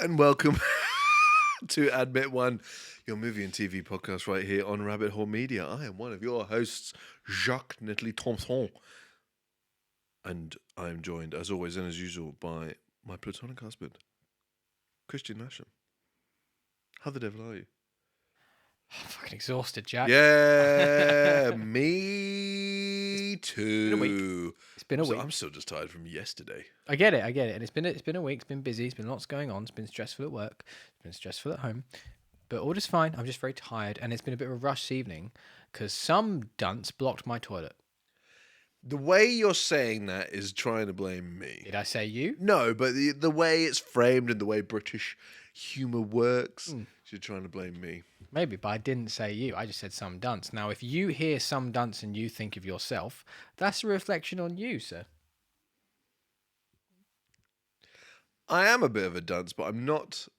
And welcome to Admit One, your movie and TV podcast right here on Rabbit Hole Media. I am one of your hosts, Jacques Nathalie Thompson. And I am joined, as always and as usual, by my platonic husband, Kristian. How the devil are you? I'm fucking exhausted, Jack. Yeah, me too. It's been a week. I'm still just tired from yesterday. I get it. And it's been a week. It's been busy. It's been lots going on. It's been stressful at work. It's been stressful at home. But all is fine. I'm just very tired. And it's been a bit of a rush evening because some dunce blocked my toilet. The way you're saying that is trying to blame me. Did I say you? No, but the way it's framed and the way British humour works, you're trying to blame me. Maybe, but I didn't say you. I just said some dunce. Now, if you hear some dunce and you think of yourself, that's a reflection on you, sir. I am a bit of a dunce, but I'm not.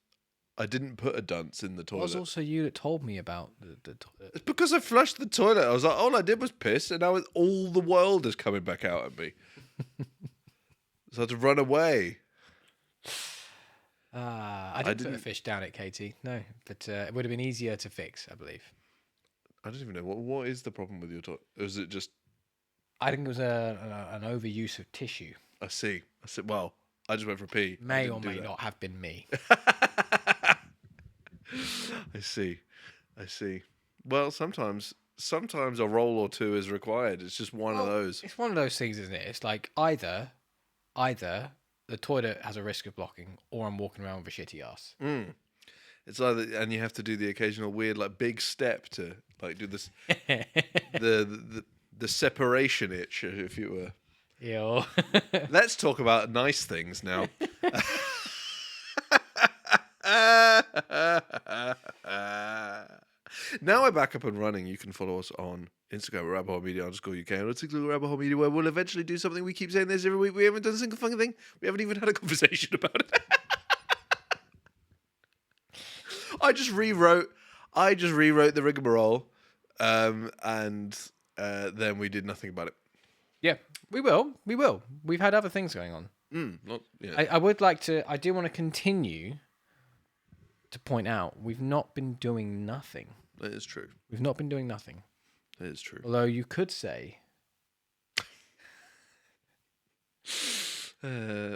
I didn't put a dunce in the toilet. It was also you that told me about the toilet. It's because I flushed the toilet. I was like, all I did was piss, and now all the world is coming back out at me. So I had to run away. I didn't put a fish down at Katie, no, but it would have been easier to fix, I believe. I don't even know what is the problem with your toilet. Or is it just? I think it was an overuse of tissue. I see. Well, I just went for a pee. May or may not have been me. I see. Well, sometimes a roll or two is required. It's just one of those. It's one of those things, isn't it? It's like either the toilet has a risk of blocking, or I'm walking around with a shitty ass. It's either, and you have to do the occasional weird, like, big step to, like, do this, the separation itch, if you were. Ew. Let's talk about nice things now. Now we're back up and running. You can follow us on Instagram at Rabbit Hole Media _UK and on TikTok at Rabbit Hole Media, where we'll eventually do something. We keep saying this every week. We haven't done a single fucking thing. We haven't even had a conversation about it. I just rewrote the rigmarole, and then we did nothing about it. Yeah, we will. We've had other things going on. I would like to. I do want to continue to point out we've not been doing nothing. That is true. We've not been doing nothing. That is true. Although you could say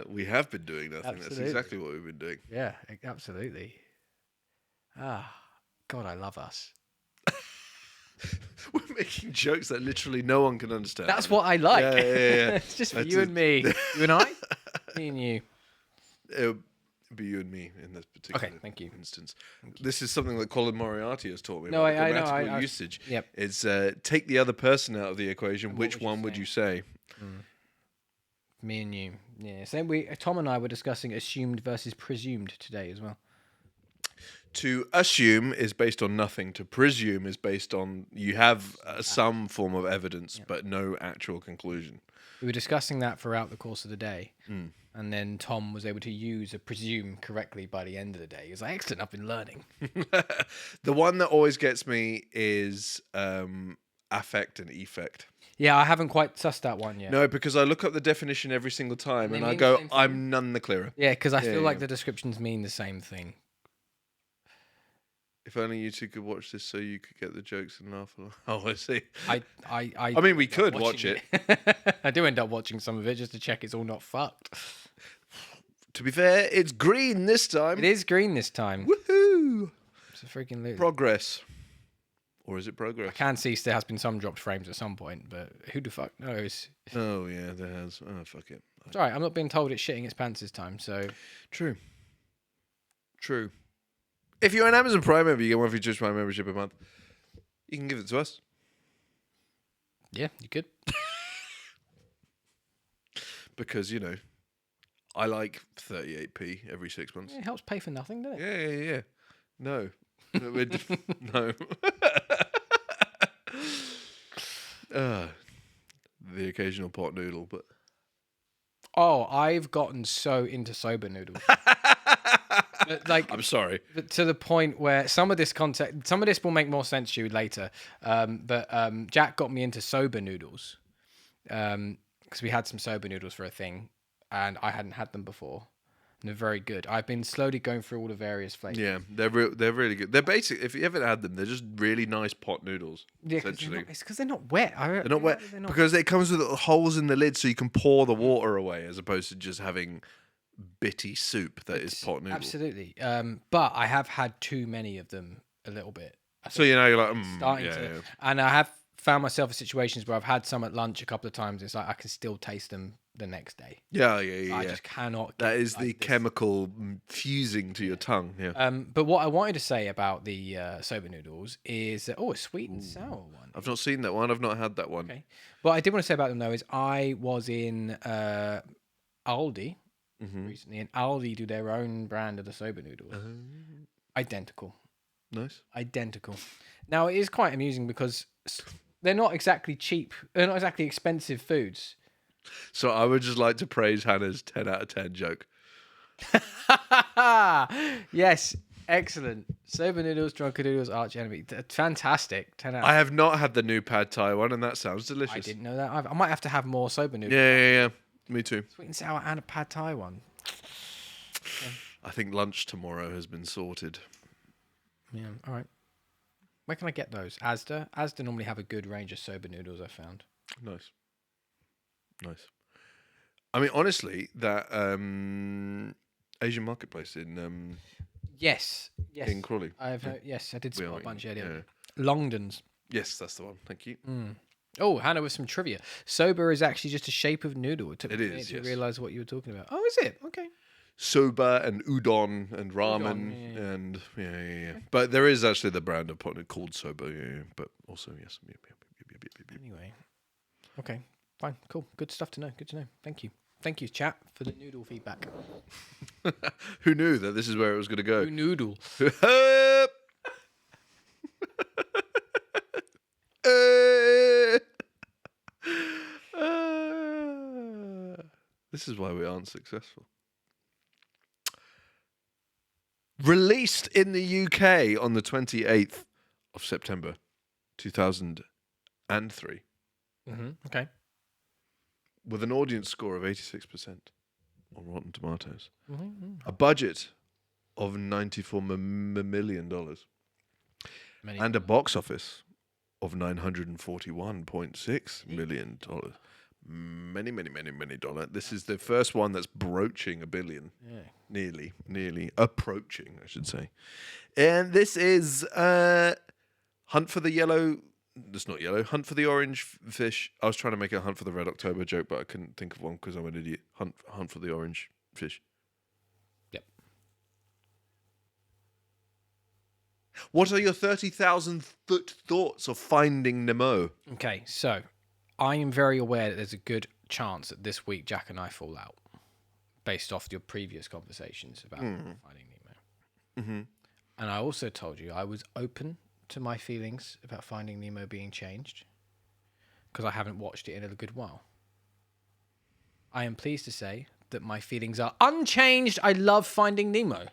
we have been doing nothing. Absolutely. That's exactly what we've been doing. Yeah, absolutely. God, I love us. We're making jokes that literally no one can understand. That's what I like. Yeah. It's just for you and me. You and I? Me and you. It would be you and me in this particular thank you. instance. This is something that Colin Moriarty has taught me No, about I know. grammatical usage. Yep. It's take the other person out of the equation. And Which one would you say? Me and you. Yeah. So Tom and I were discussing assumed versus presumed today as well. To assume is based on nothing. To presume is based on you have some form of evidence, but no actual conclusion. We were discussing that throughout the course of the day. And then Tom was able to use a presume correctly by the end of the day. He was like, excellent, I've been learning. The one that always gets me is affect and effect. Yeah, I haven't quite sussed that one yet. No, because I look up the definition every single time and I mean go, the same thing? I'm none the clearer. Yeah, because I feel like the descriptions mean the same thing. If only you two could watch this so you could get the jokes and laugh. Oh, I see. I mean, we could watch it. I do end up watching some of it just to check it's all not fucked. To be fair, it's green this time. It is green this time. Woohoo! It's a freaking loot. Progress. Or is it progress? I can see there has been some dropped frames at some point, but who the fuck knows? Oh, yeah, there has. Oh, fuck it. It's alright, I'm not being told it's shitting its pants this time, so... True. If you're an Amazon Prime member, you get one free Twitch Prime membership a month. You can give it to us. Yeah, you could. Because, you know, I like 38p every 6 months. It helps pay for nothing, doesn't it? Yeah. No. No. The occasional pot noodle, but Oh, I've gotten so into soba noodles. Like, I'm sorry. but to the point where some of this will make more sense to you later. But Jack got me into soba noodles because we had some soba noodles for a thing, and I hadn't had them before. And they're very good. I've been slowly going through all the various flavors. Yeah, they're really good. They're basic. If you haven't had them, they're just really nice pot noodles. Yeah, essentially. it's because they're not wet. They're not wet because it comes with holes in the lid, so you can pour the water away, as opposed to just having bitty soup that is pot noodles. Absolutely. But I have had too many of them a little bit. So you're like, And I have found myself in situations where I've had some at lunch a couple of times. It's like I can still taste them the next day. Yeah. I just cannot. That is the chemical fusing to your tongue. Yeah. But what I wanted to say about the soba noodles is a sweet and sour one. I've not seen that one. I've not had that one. Okay. What I did want to say about them though is I was in Aldi recently, and Aldi do their own brand of the soba noodles. Identical. Nice. Identical. Now it is quite amusing because they're not exactly cheap. They're not exactly expensive foods. So I would just like to praise Hannah's 10 out of 10 joke. Yes, excellent. Soba noodles, drunken noodles, arch enemy. Fantastic. 10 out. I have not had the new pad thai one, and that sounds delicious. I didn't know that either. I might have to have more soba noodles. Yeah. Me too. Sweet and sour and a pad thai one. I think lunch tomorrow has been sorted. Yeah, all right. Where can I get those? Asda? Asda normally have a good range of soba noodles, I found. Nice. I mean, honestly, that Asian marketplace in Yes. in Crawley. Yes, I did spot a bunch earlier. Yeah. Longdon's. Yes, that's the one. Thank you. Oh, Hannah, with some trivia. Soba is actually just a shape of noodle. It took me a minute to yes. realise what you were talking about. Oh, is it? Okay. Soba and udon and ramen and yeah. But there is actually the brand of pot called Soba. Yeah. But also yes. Anyway. Okay. Fine. Cool. Good stuff to know. Good to know. Thank you. Thank you, chat, for the noodle feedback. Who knew that this is where it was going to go? Who noodle? This is why we aren't successful. Released in the UK on the 28th of September 2003. Okay. With an audience score of 86% on Rotten Tomatoes. A budget of $94 million. And a box office of $941.6 million. Many dollars. This is the first one that's broaching $1 billion. Yeah. Nearly approaching, I should say. And this is Hunt for the Yellow. It's not yellow. Hunt for the Orange Fish. I was trying to make a Hunt for the Red October joke, but I couldn't think of one because I'm an idiot. Hunt for the Orange Fish. Yep. What are your 30,000-foot thoughts of Finding Nemo? Okay, so I am very aware that there's a good chance that this week Jack and I fall out based off your previous conversations about Finding Nemo. And I also told you I was open to my feelings about Finding Nemo being changed because I haven't watched it in a good while. I am pleased to say that my feelings are unchanged. I love Finding Nemo.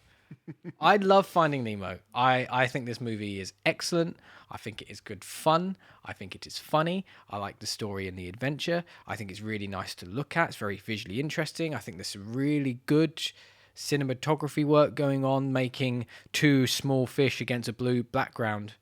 I love Finding Nemo. I think this movie is excellent. I think it is good fun. I think it is funny. I like the story and the adventure. I think it's really nice to look at. It's very visually interesting. I think there's some really good cinematography work going on, making two small fish against a blue background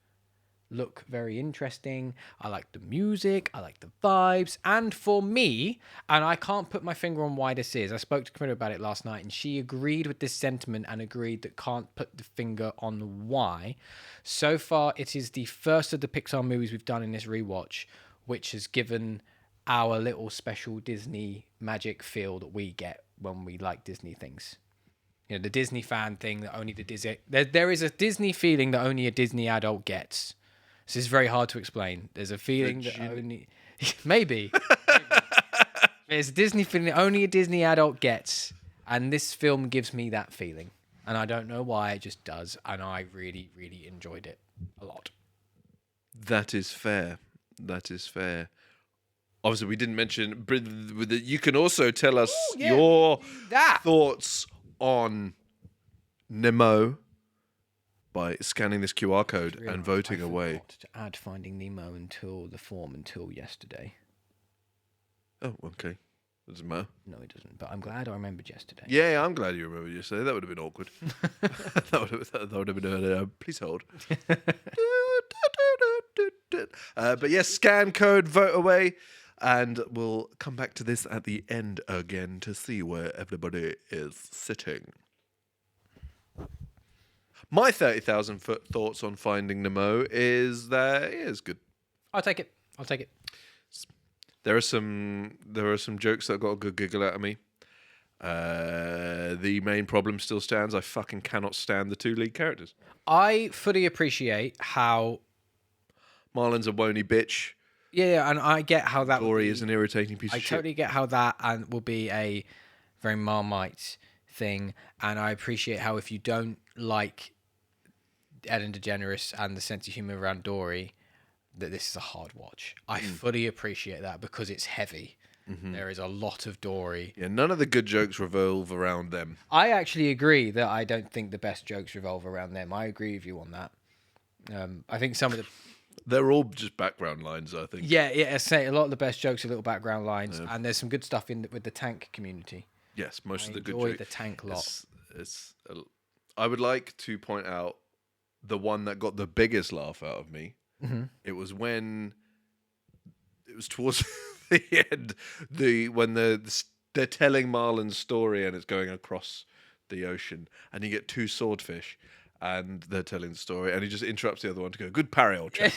look very interesting. I like the music, I like the vibes, and for me, and I can't put my finger on why this is, I spoke to Camilla about it last night and she agreed with this sentiment and agreed that can't put the finger on why. So far, it is the first of the Pixar movies we've done in this rewatch which has given our little special Disney magic feel that we get when we like Disney things. You know, the Disney fan thing that only the Disney... There is a Disney feeling that only a Disney adult gets. This is very hard to explain. There's a feeling that only... Maybe. There's a Disney feeling that only a Disney adult gets. And this film gives me that feeling. And I don't know why, it just does. And I really, really enjoyed it a lot. That is fair. obviously we didn't mention, but you can also tell us yeah, your that. thoughts on NEMO by scanning this QR code and voting away. Forgot to add Finding Nemo until the form until yesterday. Oh, okay. Doesn't matter. No, it doesn't. But I'm glad I remembered yesterday. Yeah, I'm glad you remembered yesterday. That would have been awkward. that would have been. Please hold. But yes, scan code, vote away, and we'll come back to this at the end again to see where everybody is sitting. My 30,000-foot thoughts on Finding Nemo is that it is good. I'll take it. There are some jokes that got a good giggle out of me. The main problem still stands. I fucking cannot stand the two lead characters. I fully appreciate how Marlon's a wony bitch. Yeah, and I get how that. Dory is an irritating piece of shit. I totally get how that and will be a very Marmite thing, and I appreciate how if you don't like Ellen DeGeneres and the sense of humor around Dory, that this is a hard watch. I fully appreciate that because it's heavy. Mm-hmm. There is a lot of Dory. Yeah, none of the good jokes revolve around them. I actually agree that I don't think the best jokes revolve around them. I agree with you on that. I think some of the... They're all just background lines, I think. Yeah, I say a lot of the best jokes are little background lines, and there's some good stuff with the tank community. Yes, most of the good jokes. I jokes. enjoy the tank lot. I would like to point out the one that got the biggest laugh out of me. Mm-hmm. It was towards the end, when they're telling Marlon's story and it's going across the ocean, and you get two swordfish, and they're telling the story, and he just interrupts the other one to go, "Good parry, old chap."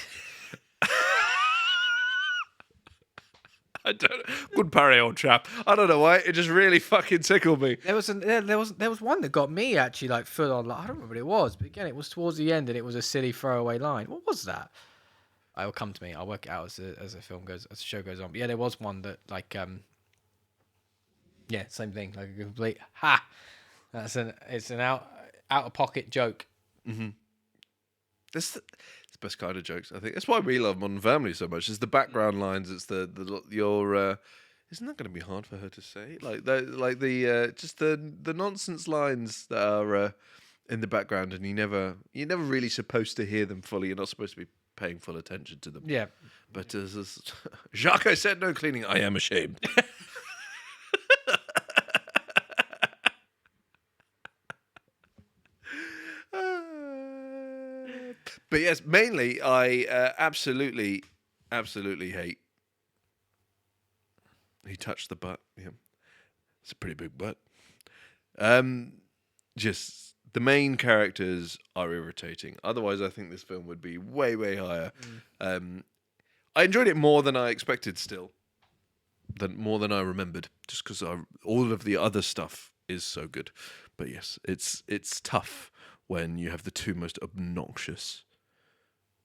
Good parry, old chap. I don't know why. It just really fucking tickled me. There was one that got me actually like full on. Like, I don't remember what it was, but again, it was towards the end, and it was a silly throwaway line. What was that? It will come to me. I'll work it out as the show goes on. But yeah, there was one that like same thing, like a complete it's an out of pocket joke. Mm-hmm. It's the best kind of jokes, I think. That's why we love Modern Family so much. It's the background lines. It's your. Isn't that going to be hard for her to say? Just the nonsense lines that are in the background, and you're never really supposed to hear them fully. You're not supposed to be paying full attention to them. Yeah. But Jacques, I said no cleaning. I am ashamed. But yes, mainly I absolutely hate. He touched the butt. Yeah, it's a pretty big butt. Just the main characters are irritating. Otherwise, I think this film would be way, way higher. I enjoyed it more than I expected. Still, more than I remembered. Just because all of the other stuff is so good. But yes, it's tough when you have the two most obnoxious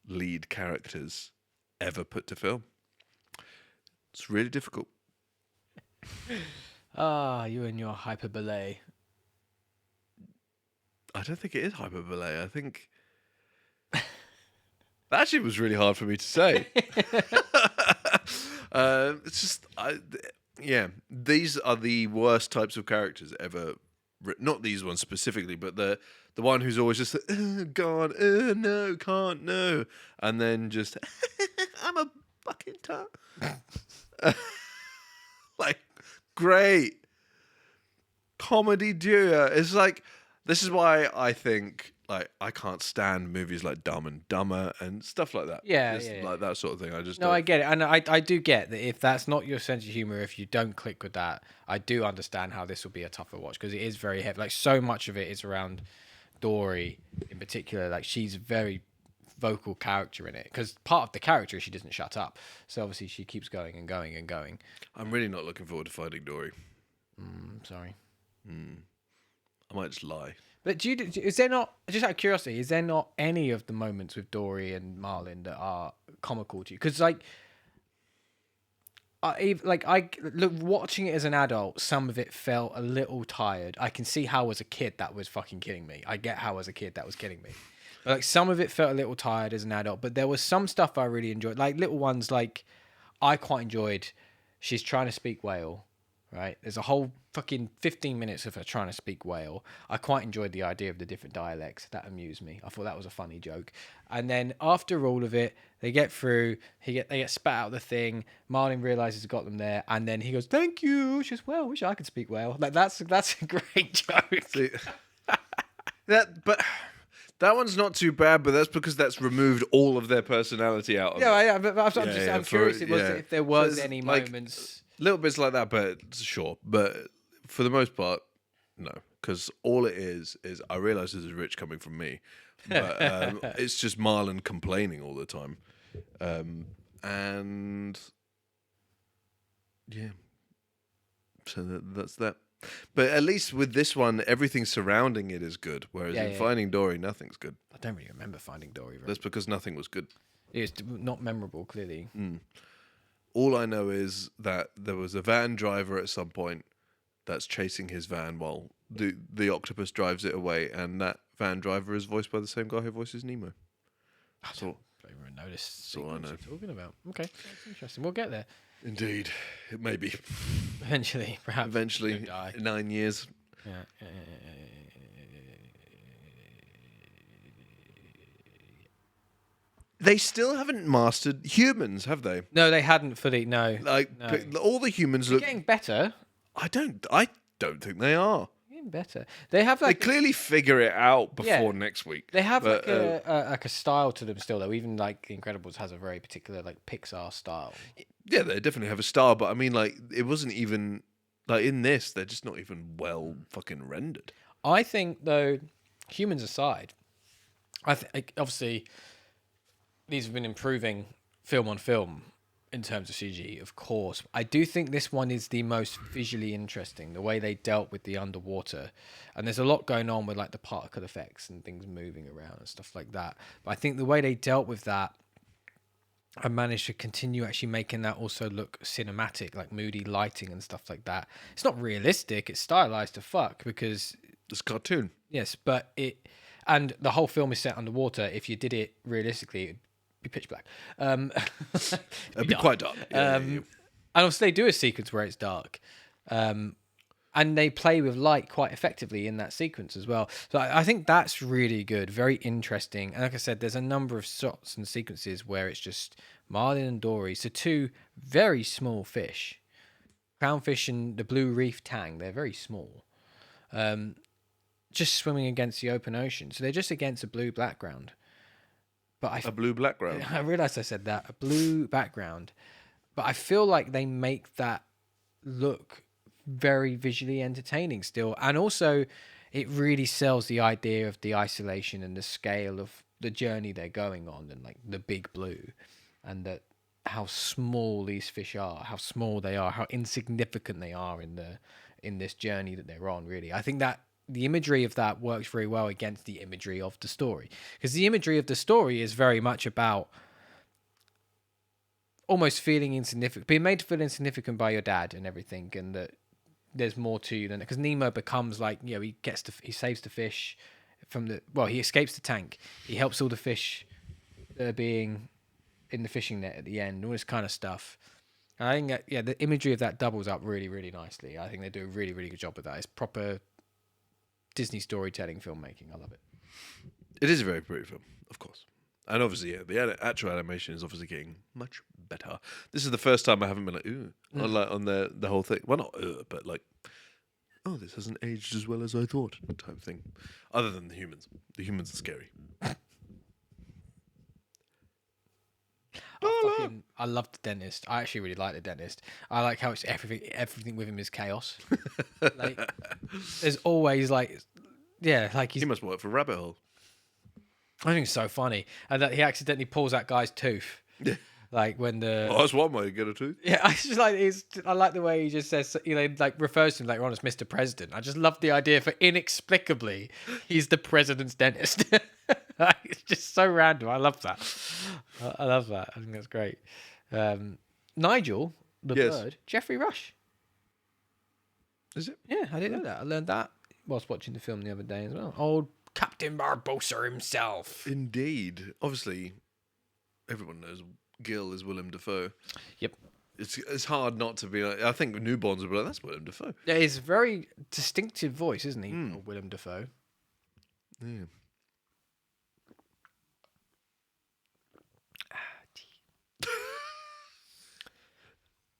lead characters ever put to film. It's really difficult. You and your hyperbole. I don't think it is hyperbole. I think that actually was really hard for me to say. It's just, these are the worst types of characters ever. Not these ones specifically, but the one who's always just like, God, no, can't, no. And then just, I'm a fucking tart. Like, great. Comedy duo. It's like, this is why I think, like, I can't stand movies like Dumb and Dumber and stuff like that. Yeah. Like that sort of thing. I get it. And I do get that if that's not your sense of humor, if you don't click with that, I do understand how this will be a tougher watch because it is very heavy. Like, so much of it is around Dory in particular. Like, she's a very vocal character in it because part of the character is she doesn't shut up. So obviously she keeps going and going and going. I'm really not looking forward to Finding Dory. Sorry. I might just lie. But is there not, just out of curiosity, is there not any of the moments with Dory and Marlin that are comical to you? Because watching it as an adult, some of it felt a little tired. I can see how as a kid that was fucking kidding me. I get how as a kid that was kidding me. But like some of it felt a little tired as an adult. But there was some stuff I really enjoyed, like little ones. Like I quite enjoyed she's trying to speak whale, right? There's a whole fucking 15 minutes of her trying to speak whale. I quite enjoyed the idea of the different dialects. That amused me. I thought that was a funny joke. And then after all of it, they get through. They get spat out the thing. Marlin realizes he's got them there, and then he goes, "Thank you." She goes, "Well, I wish I could speak whale." Like that's a great joke. See, but that one's not too bad. But that's because that's removed all of their personality out of it. Yeah, but I'm curious if there was So any like, moments. Little bits like that, but sure. But for the most part, no. Because all it is I realise this is rich coming from me, but it's just Marlon complaining all the time, and yeah. So that's that. But at least with this one, everything surrounding it is good. Whereas in Finding Dory, nothing's good. I don't really remember Finding Dory. Right? That's because nothing was good. It's not memorable, clearly. All I know is that there was a van driver at some point that's chasing his van while the octopus drives it away, and that van driver is voiced by the same guy who voices Nemo. That's all. I don't even notice. That's all I know. Talking about. Okay, that's interesting. We'll get there Indeed, it may be eventually. Perhaps eventually. 9 years. Yeah. They still haven't mastered humans, have they? No, they hadn't fully. No, Like all the humans they're look. getting better. I don't think they are. Getting better. They have They like clearly figure it out before next week. they have But, like a style to them still though. Even like The Incredibles has a very particular like Pixar style. Yeah, they definitely have a style, but I mean, like, it wasn't even like in this. They're just not even well fucking rendered. I think though, humans aside, I think obviously these have been improving film on film in terms of CG, of course. I do think this one is the most visually interesting, the way they dealt with the underwater. And there's a lot going on with like the particle effects and things moving around and stuff like that. But I think the way they dealt with that, I managed to continue actually making that also look cinematic, like moody lighting and stuff like that. It's not realistic, it's stylized to fuck because It's a cartoon. yes, but and the whole film is set underwater. If you did it realistically, it'd be pitch black. It'd be quite dark. And also they do a sequence where it's dark. And they play with light quite effectively in that sequence as well. So I think that's really good, very interesting. And like I said, there's a number of shots and sequences where it's just Marlin and Dory, so two very small fish, clownfish and the blue reef tang. They're very small, just swimming against the open ocean. So they're just against a blue background. But a blue background. I realized I said that, a blue background. But I feel like they make that look very visually entertaining still, and also it really sells the idea of the isolation and the scale of the journey they're going on, and like the big blue, and that how small these fish are, how small they are, how insignificant they are in this journey that they're on. Really, I think that the imagery of that works very well against the imagery of the story, because the imagery of the story is very much about almost feeling insignificant, being made to feel insignificant by your dad and everything, and that there's more to you than it. Because Nemo becomes like, you know, he saves the fish from he escapes the tank. He helps all the fish that are being in the fishing net at the end, all this kind of stuff. And I think that, the imagery of that doubles up really, really nicely. I think they do a really, really good job with that. It's proper Disney storytelling filmmaking. I love it. It is a very pretty film, of course. And obviously, the actual animation is obviously getting much better. This is the first time I haven't been like, ooh, on the whole thing. Well, not but like, oh, this hasn't aged as well as I thought, type thing. Other than the humans. The humans are scary. I love the dentist. I actually really like the dentist. I like how it's everything with him is chaos. Like, there's always like He must work for Rabbit Hole. I think it's so funny, and that he accidentally pulls that guy's tooth. Yeah. Like when that's one way to get a tooth. Yeah, I like the way he just says, like refers to him later on as Mr. President. I just love the idea for inexplicably he's the president's dentist. It's just so random. I love that. I think that's great. Nigel, the bird, Jeffrey Rush. Is it? Yeah, I didn't know that. I learned that whilst watching the film the other day as well. Old Captain Barbossa himself. Indeed. Obviously, everyone knows Gil is Willem Dafoe. Yep. it's hard not to be like. I think newborns would be like, that's Willem Dafoe. Yeah, it's a very distinctive voice, isn't he? Willem Dafoe. Yeah.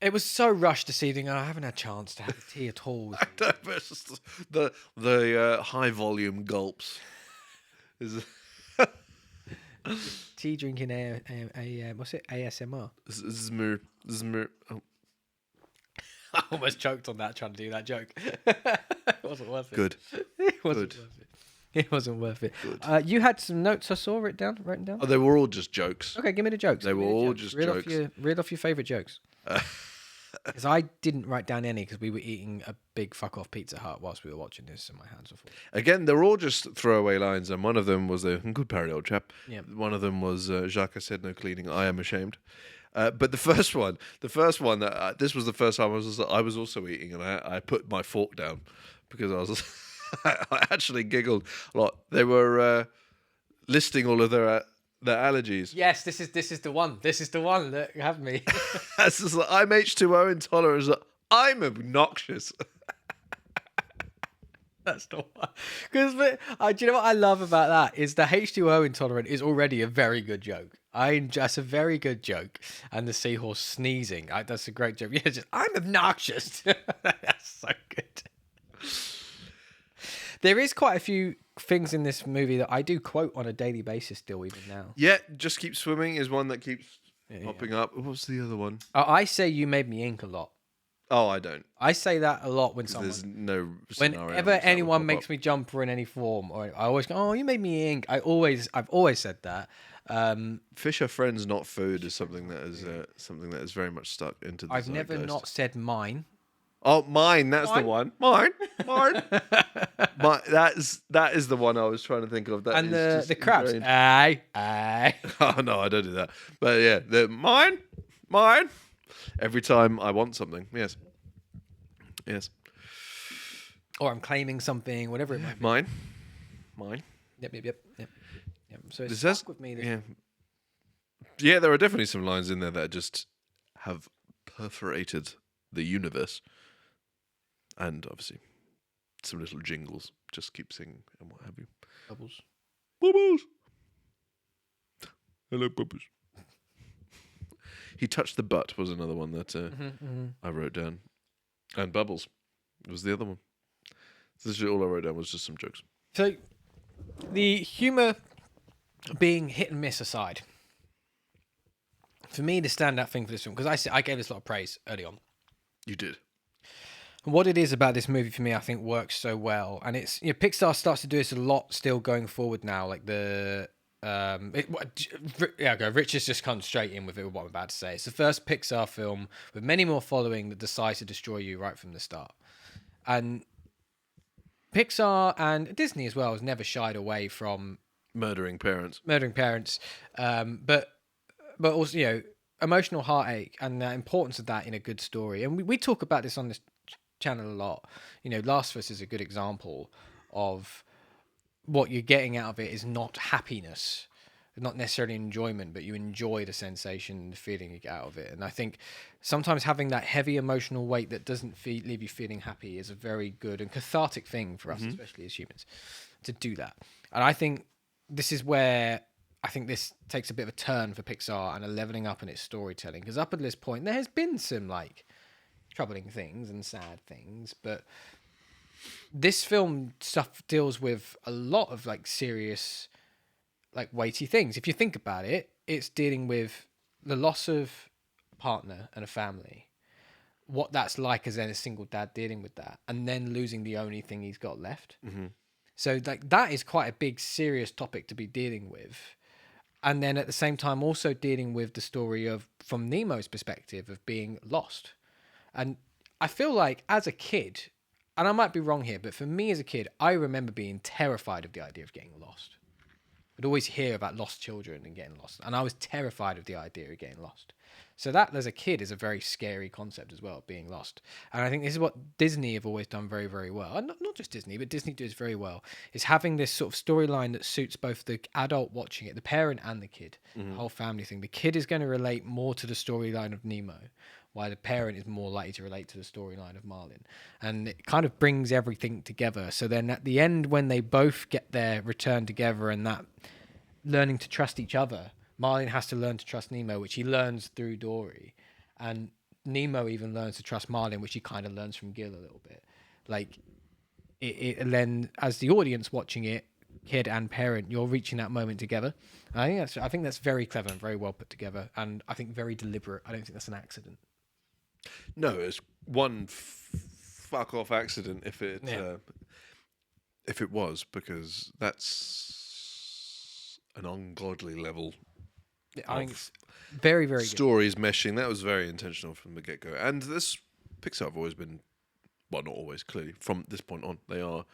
It was so rushed this evening, and I haven't had a chance to have a tea at all. I know, but it's just the high volume gulps. Is Tea drinking what's it? ASMR. Zmr. Oh, I almost choked on that trying to do that joke. It wasn't worth it. good. It wasn't worth it. It wasn't worth it. You had some notes I saw written down. Oh, they were all just jokes. Okay, give me the jokes. They were all just jokes. Read off your favourite jokes. Because I didn't write down any because we were eating a big fuck off Pizza Hut whilst we were watching this, and my hands were full. Again, they're all just throwaway lines, and one of them was a good parody, old chap. Yeah. One of them was Jacques, I said no cleaning, I am ashamed. But the first one, that this was the first time I was also eating, and I put my fork down because I was I actually giggled a lot. They were listing all of their allergies. Yes, this is the one. This is the one that have me. It's just like, I'm H2O intolerant. I'm obnoxious. That's the one. Because do you know what I love about that is the H2O intolerant is already a very good joke. That's a very good joke. And the seahorse sneezing, that's a great joke. Yeah, I'm obnoxious. That's so good. There is quite a few things in this movie that I do quote on a daily basis still, even now. Yeah, Just Keep Swimming is one that keeps popping up. What's the other one? I say you made me ink a lot. Oh, I don't. I say that a lot when There's no scenario. Whenever anyone makes me jump or in any form, or I always go, "Oh, you made me ink." I've always said that. Fish are friends, not food, is something that is very much stuck into the I've never zeitgeist. not said mine. Oh, mine. That's the one. Mine. That is the one I was trying to think of. That And is the just crabs. ingrained. Aye. Oh no, I don't do that. But yeah, the mine. Every time I want something. Yes. Or I'm claiming something, whatever it might be. Mine. Yep. So it's This stuck with me. Yeah, there are definitely some lines in there that just have perforated the universe. And obviously, some little jingles. Just keep singing and what have you. Bubbles. Bubbles! Hello, Bubbles. He touched the butt was another one that I wrote down. And Bubbles was the other one. So this is all I wrote down was just some jokes. So, the humour being hit and miss aside, for me, the standout thing for this film, because I gave this a lot of praise early on. You did. What it is about this movie for me, I think, works so well, and it's Pixar starts to do this a lot still going forward now. Like Rich has just come straight in with it with what I'm about to say. It's the first Pixar film with many more following that decides to destroy you right from the start, and Pixar and Disney as well has never shied away from Murdering parents, but also emotional heartache and the importance of that in a good story. And we talk about this on this channel a lot. Last of Us is a good example of what you're getting out of it is not happiness, not necessarily enjoyment, but you enjoy the sensation and the feeling you get out of it. And I think sometimes having that heavy emotional weight that doesn't leave you feeling happy is a very good and cathartic thing for us, especially as humans, to do that. And I think this is where I think this takes a bit of a turn for Pixar and a leveling up in its storytelling. Because up at this point, there has been some troubling things and sad things, but this film stuff deals with a lot of serious, weighty things. If you think about it, it's dealing with the loss of a partner and a family, what that's like as a single dad dealing with that, and then losing the only thing he's got left. Mm-hmm. So that is quite a big, serious topic to be dealing with. And then at the same time, also dealing with the story of, from Nemo's perspective, of being lost. And I feel like as a kid, and I might be wrong here, but for me as a kid, I remember being terrified of the idea of getting lost. I'd always hear about lost children and getting lost. And I was terrified of the idea of getting lost. So that, as a kid, is a very scary concept as well, being lost. And I think this is what Disney have always done very, very well. And not just Disney, but Disney does very well, is having this sort of storyline that suits both the adult watching it, the parent and the kid, the whole family thing. The kid is going to relate more to the storyline of Nemo, why the parent is more likely to relate to the storyline of Marlin. And it kind of brings everything together. So then at the end, when they both get their return together and that learning to trust each other, Marlin has to learn to trust Nemo, which he learns through Dory. And Nemo even learns to trust Marlin, which he kind of learns from Gil a little bit. Like, and then as the audience watching it, kid and parent, you're reaching that moment together. And I think that's very clever and very well put together, and I think very deliberate. I don't think that's an accident. No, it's one fuck off accident if it was, because that's an ungodly level. Yeah, I think it's very, very stories good. Meshing. That was very intentional from the get go. And this Pixar have always been, well, not always, clearly from this point on, they are.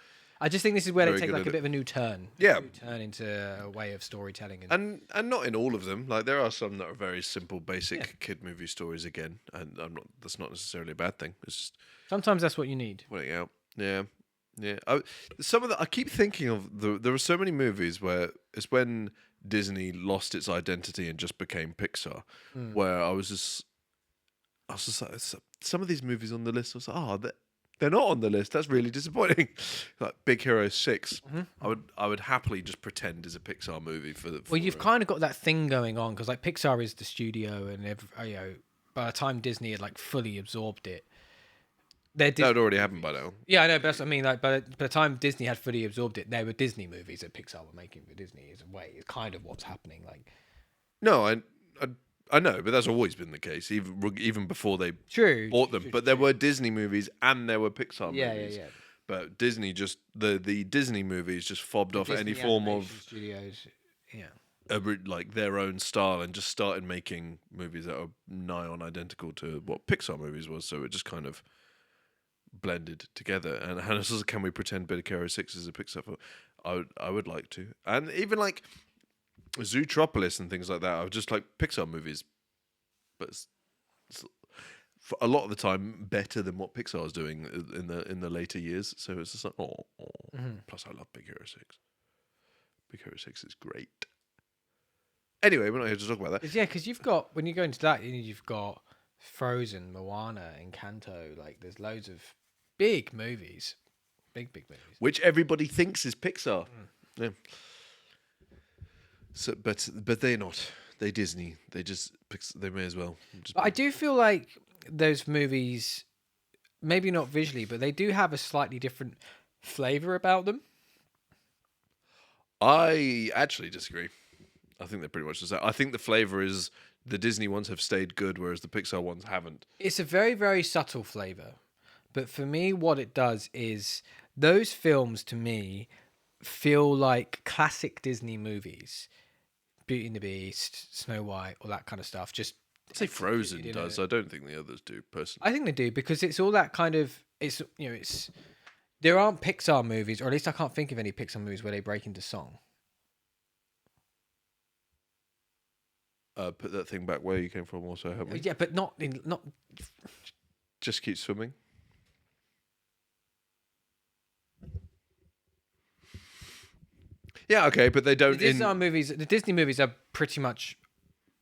I just think this is where they take like a bit of a new turn. Yeah, turn into a way of storytelling, and not in all of them. Like there are some that are very simple, basic kid movie stories again, and that's not necessarily a bad thing. It's just sometimes that's what you need. Putting out, yeah. Some of the I keep thinking of there are so many movies where it's when Disney lost its identity and just became Pixar, where I was just like, some of these movies on the list I was like, they're not on the list. That's really disappointing. Like Big Hero 6, I would happily just pretend is a Pixar movie for. Well, you've kind of got that thing going on because like Pixar is the studio, and by the time Disney had like fully absorbed it, that had already happened by now. Yeah, I know. But that's what I mean. Like by the time Disney had fully absorbed it, they were Disney movies that Pixar were making for Disney. Is a way. It's kind of what's happening. Like, no, I know, but that's always been the case, even before they bought them. But there were Disney movies and there were Pixar movies. Yeah. But Disney just the Disney movies just fobbed off any form of studios, like their own style, and just started making movies that are nigh on identical to what Pixar movies was. So it just kind of blended together. And Hannah says, "Can we pretend Big Hero 6 is a Pixar film?" I would like to, and even like Zootropolis and things like that are just like Pixar movies, but it's for a lot of the time better than what Pixar is doing in the later years. So it's just like Plus I love Big Hero 6. Big Hero 6 is great. Anyway, we're not here to talk about that. Yeah, because you've got, when you go into that, you've got Frozen, Moana, Encanto. Like there's loads of big movies, big movies, which everybody thinks is Pixar. Yeah. So, but they're not. They Disney. They may as well. But I do feel like those movies, maybe not visually, but they do have a slightly different flavor about them. I actually disagree. I think they're pretty much the same. I think the flavor is the Disney ones have stayed good, whereas the Pixar ones haven't. It's a very, very subtle flavor. But for me, what it does is those films, to me, feel like classic Disney movies. Beauty and the Beast, Snow White, all that kind of stuff. Just I'd say Frozen does. I don't think the others do, personally. I think they do because it's all that kind of there aren't Pixar movies, or at least I can't think of any Pixar movies where they break into song. Put that thing back where you came from. Also, help me. Yeah, but not. Just keep swimming. Yeah, okay, but they don't. The Disney movies are pretty much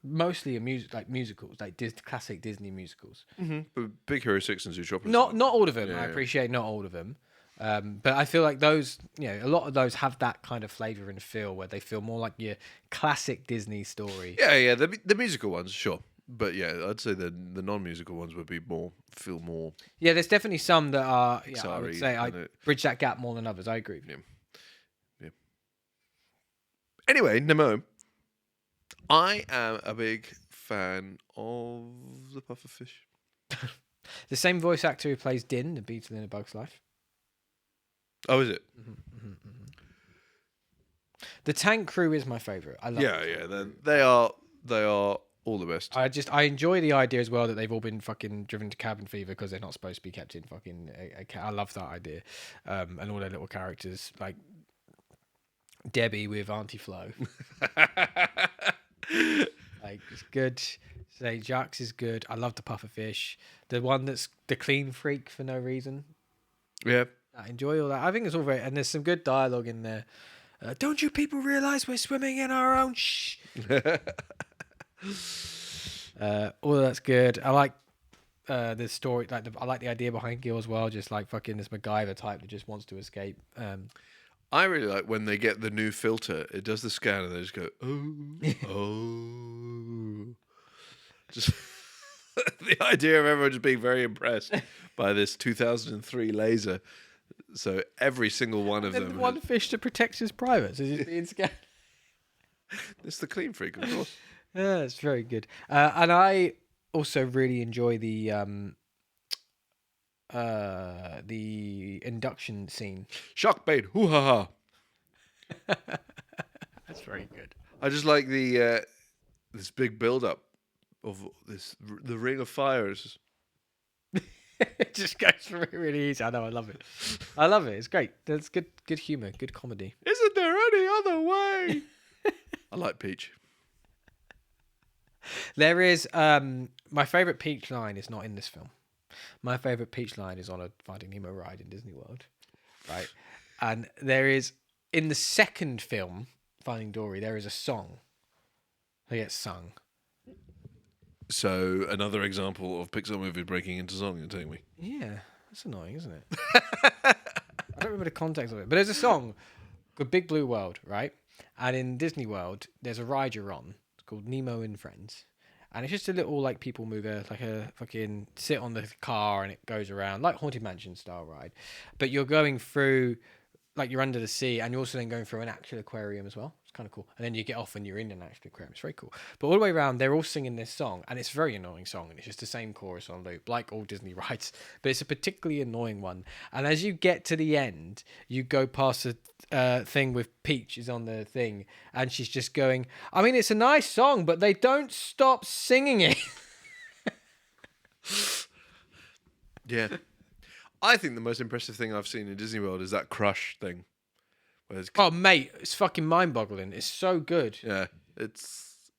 mostly musicals, like classic Disney musicals. Mm-hmm. But Big Hero 6 and Zootropolis. Not all of them. Yeah, I appreciate not all of them, but I feel like those, a lot of those have that kind of flavor and feel where they feel more like your classic Disney story. Yeah, the musical ones, sure. But yeah, I'd say the non-musical ones would be feel more. Yeah, there's definitely some that are. Yeah, I would say I bridge that gap more than others. I agree. Yeah. Anyway, Nemo. I am a big fan of the pufferfish. The same voice actor who plays Din, the beetle in A Bug's Life. Oh, is it? Mm-hmm. The tank crew is my favourite. I love. Yeah. They are all the best. I enjoy the idea as well that they've all been fucking driven to cabin fever because they're not supposed to be kept in fucking. I love that idea, and all their little characters like Debbie with Auntie Flo. Like it's good. Say Jacques is good. I love the pufferfish. The one that's the clean freak for no reason. Yeah. I enjoy all that. I think it's all very, and there's some good dialogue in there. Don't you people realise we're swimming in our own shh? All that's good. I like the story, like I like the idea behind Gil as well. Just like fucking this MacGyver type that just wants to escape. I really like when they get the new filter. It does the scan and they just go, oh. Just the idea of everyone just being very impressed by this 2003 laser. So every single one of them. One fish that protects his privates is he's being scanned. It's the clean freak, of course. Yeah, it's very good. And I also really enjoy the induction scene. Shock bait, hoo ha ha. That's very good. I just like the this big build up of the Ring of Fire. Is It just goes really easy. I know, I love it. I love it. It's great. That's good humor, good comedy. Isn't there any other way? I like Peach. There is my favorite Peach line is not in this film. My favorite Peach line is on a Finding Nemo ride in Disney World, right? And there is in the second film, Finding Dory, there is a song that gets sung. So another example of Pixar movie breaking into song, you're telling me? Yeah, that's annoying, isn't it? I don't remember the context of it, but there's a song called Big Blue World, right? And in Disney World, there's a ride you're on. It's called Nemo and Friends. And it's just a little, like, people mover, like a fucking sit on the car and it goes around, like Haunted Mansion style ride. But you're going through, like, you're under the sea and you're also then going through an actual aquarium as well. It's kind of cool. And then you get off and you're in an actual aquarium. It's very cool. But all the way around, they're all singing this song and it's a very annoying song. And it's just the same chorus on loop, like all Disney rides. But it's a particularly annoying one. And as you get to the end, you go past a thing with Peach is on the thing and she's just going, I mean, it's a nice song, but they don't stop singing it. Yeah. I think the most impressive thing I've seen in Disney World is that Crush thing. Oh, mate, it's fucking mind-boggling. It's so good. Yeah, it's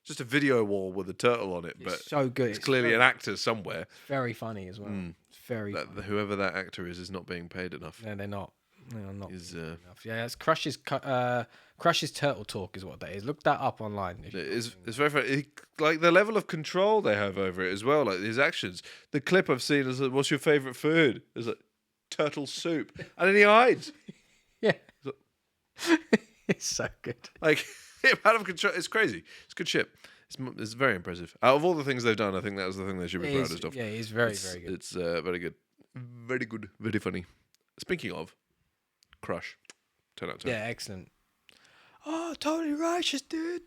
just a video wall with a turtle on it, but It's so good. it's clearly an actor somewhere. Very funny as well. It's very funny. Whoever that actor is not being paid enough. No, they're not. No, not Is enough. Yeah, it's Crush's turtle talk is what that is. Look that up online. it's very funny. Like the level of control they have over it as well. Like his actions. The clip I've seen is like, "What's your favorite food?" It's like turtle soup, and then he hides. Yeah. It's so good. Like out of control. It's crazy. It's good shit. It's very impressive. Out of all the things they've done, I think that was the thing they should be proudest of. Yeah, he's very good. It's very good. Very good. Very funny. Speaking of Crush, 10 out of 10. Yeah, excellent. Oh, totally righteous, dude.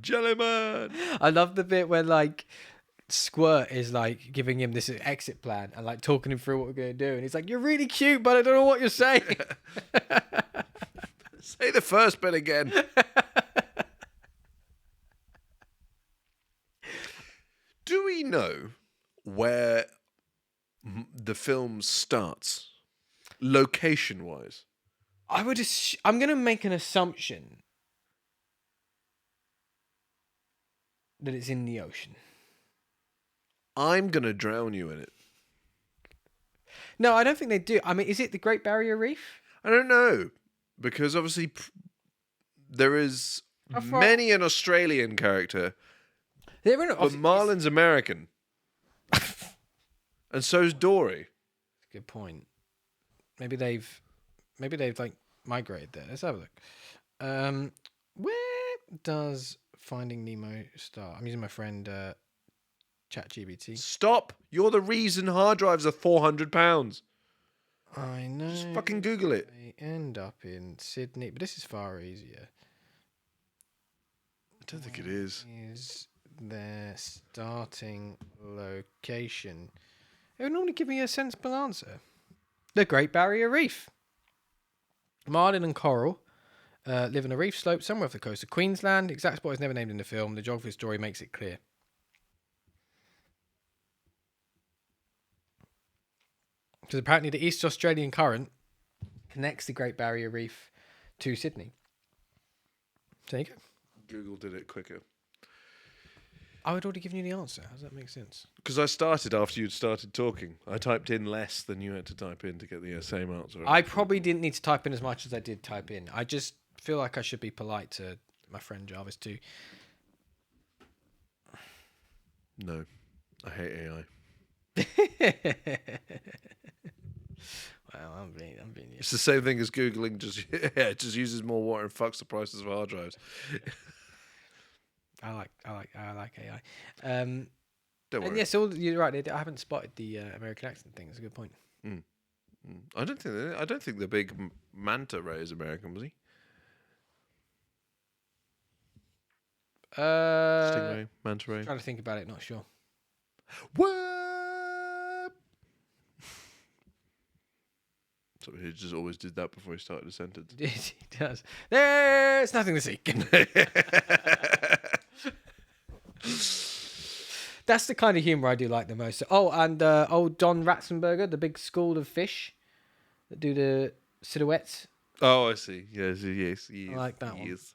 Jellyman. I love the bit where like Squirt is like giving him this exit plan and like talking him through what we're gonna do, and he's like, "You're really cute, but I don't know what you're saying." Say the first bit again. Do we know where the film starts, location-wise? I'm gonna make an assumption that it's in the ocean. I'm gonna drown you in it. No, I don't think they do. I mean, is it the Great Barrier Reef? I don't know, because obviously there is many an Australian character, but Marlin's American, and so's Dory. Good point. Maybe they've like migrated there. Let's have a look. Where does Finding Nemo start? I'm using my friend ChatGPT. Stop! You're the reason hard drives are £400. I know. Just fucking Google it. They end up in Sydney, but this is far easier. I don't think it is. Is their starting location? It would normally give me a sensible answer. The Great Barrier Reef. Marlin and Coral live on a reef slope somewhere off the coast of Queensland. Exact spot is never named in the film. The geography story makes it clear. Because apparently the East Australian Current connects the Great Barrier Reef to Sydney. There you go. Google did it quicker. I would already given you the answer. How does that make sense? Because I started after you'd started talking. I typed in less than you had to type in to get the same answer. I probably didn't need to type in as much as I did type in. I just feel like I should be polite to my friend Jarvis too. No, I hate AI. Well, I'm being It's the same thing as Googling. It just uses more water and fucks the prices of hard drives. I like AI. Don't And worry. yes, all you're right. I haven't spotted the American accent thing. It's a good point. I don't think the big manta ray is American, was he? Stingray, manta ray. Trying to think about it. Not sure. What? So he just always did that before he started a sentence. He does. There's nothing to see. That's the kind of humor I do like the most. Oh, and old Don Ratzenberger, the big school of fish that do the silhouettes. Oh, I see. Yes. I like that one. Yes.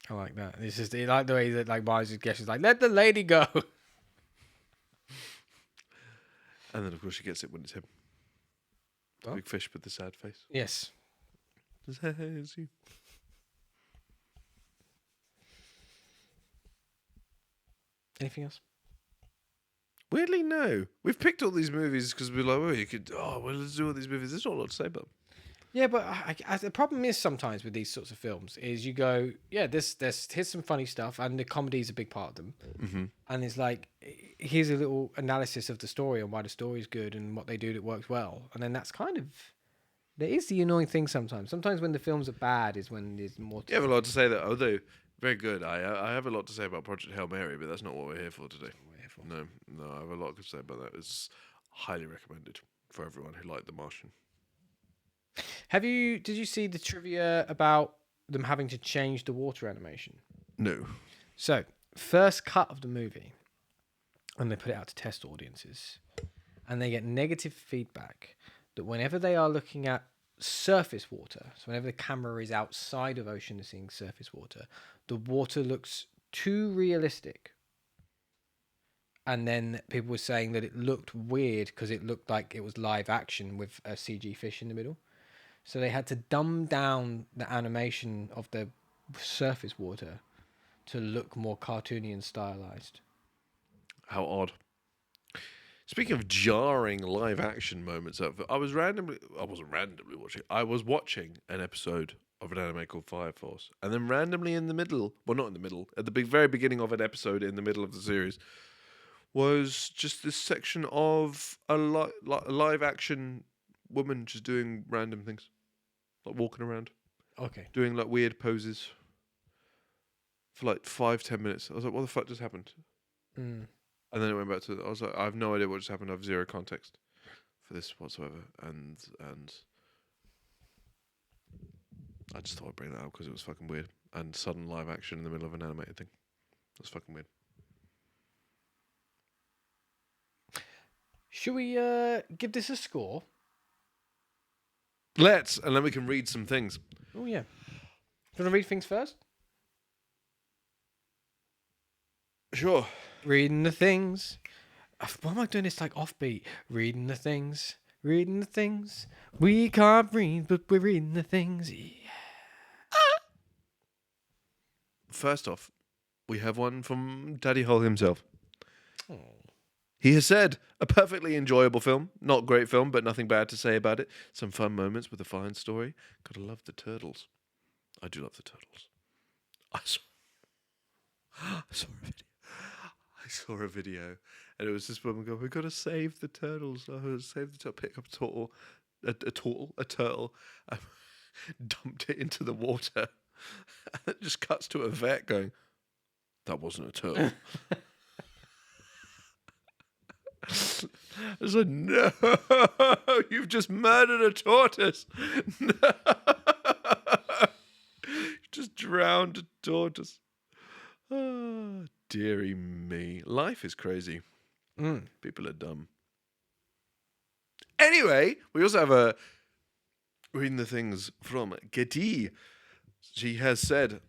I like that. It's just I like the way that like Miles' guest is like, let the lady go. And then of course she gets it when it's him. The What? big fish with the sad face. Yes. Says you. Anything else? Weirdly, no. We've picked all these movies because we're like, let's do all these movies. There's not a lot to say about them. Yeah, but the problem is sometimes with these sorts of films is you go, yeah, here's some funny stuff, and the comedy is a big part of them. Mm-hmm. And it's like, here's a little analysis of the story and why the story's good and what they do that works well. And then that's kind of, there is the annoying thing sometimes. Sometimes when the films are bad is when there's more to You have a lot to say, although very good. I have a lot to say about Project Hail Mary, but that's not what we're here for today. No, I have a lot to say about that. It's highly recommended for everyone who liked The Martian. Did you see the trivia about them having to change the water animation? No. So, first cut of the movie, and they put it out to test audiences, and they get negative feedback that whenever they are looking at surface water, so whenever the camera is outside of ocean and seeing surface water, the water looks too realistic. And then people were saying that it looked weird because it looked like it was live action with a CG fish in the middle. So they had to dumb down the animation of the surface water to look more cartoony and stylized. How odd. Speaking of jarring live action moments, I wasn't randomly watching. I was watching an episode of an anime called Fire Force, and then randomly in the middle, well, not in the middle, at the very beginning of an episode in the middle of the series, was just this section of a live action woman just doing random things, like walking around, Okay. doing like weird poses for like 5-10 minutes. I was like, what the fuck just happened? Mm. And then it went back to, I was like, I have no idea what just happened. I have zero context for this whatsoever. And I just thought I'd bring that up because it was fucking weird. And sudden live action in the middle of an animated thing. That's fucking weird. Should we give this a score? Let's, and then we can read some things. Oh, yeah. Do you want to read things first? Sure. Reading the things. Why am I doing this like offbeat? Reading the things. Reading the things. We can't read, but we're reading the things. Yeah. First off, we have one from Daddy Hole himself. Oh. He has said, a perfectly enjoyable film. Not great film, but nothing bad to say about it. Some fun moments with a fine story. Gotta love the turtles. I do love the turtles. I saw a video, and it was this woman going, "We gotta save the turtles. Save the turtle. Pick up a turtle, dumped it into the water, and it just cuts to a vet going, that wasn't a turtle." I was like, no, you've just murdered a tortoise. No. You've just drowned a tortoise. Oh, dearie me. Life is crazy. People are dumb. Anyway, we also have a reading the things from Getty. She has said,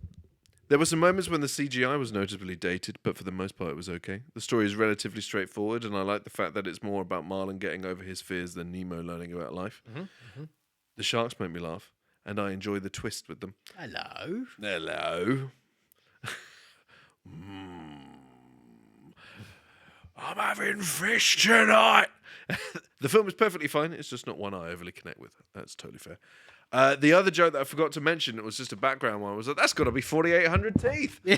there were some moments when the CGI was noticeably dated, but for the most part it was okay. The story is relatively straightforward, and I like the fact that it's more about Marlin getting over his fears than Nemo learning about life. Mm-hmm, mm-hmm. The sharks make me laugh, and I enjoy the twist with them. Hello. I'm having fish tonight. The film is perfectly fine. It's just not one I overly connect with. That's totally fair. The other joke that I forgot to mention, it was just a background one, was that that's got to be 4,800 teeth. Yeah.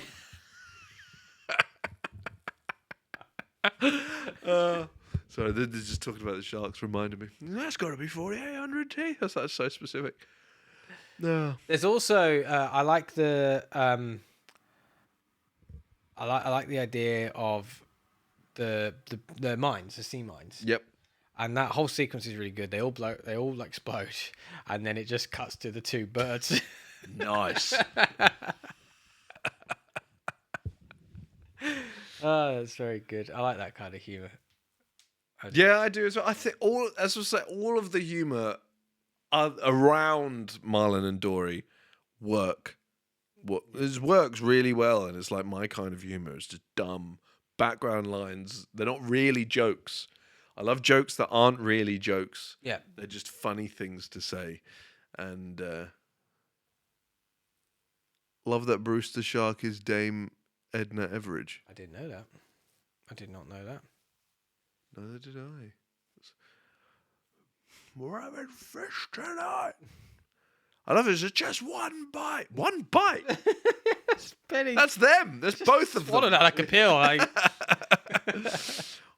Sorry, they're just talking about the sharks reminded me. That's got to be 4,800 teeth. That's so specific. No. There's also I like the I like the idea of the mines, the sea mines. Yep. And that whole sequence is really good. They all explode, and then it just cuts to the two birds. Nice. Oh, that's very good. I like that kind of humor. Yeah, I do as well. I think all of the humor around Marlon and Dory works really well, and it's like my kind of humor. It's just dumb background lines. They're not really jokes. I love jokes that aren't really jokes. Yeah. They're just funny things to say. And love that Bruce the Shark is Dame Edna Everage. I didn't know that. I did not know that. Neither did I. We're having fish tonight. I love it. It's just one bite. One bite? Penny. That's them. There's both of them. Swallowed that like a pill. Like.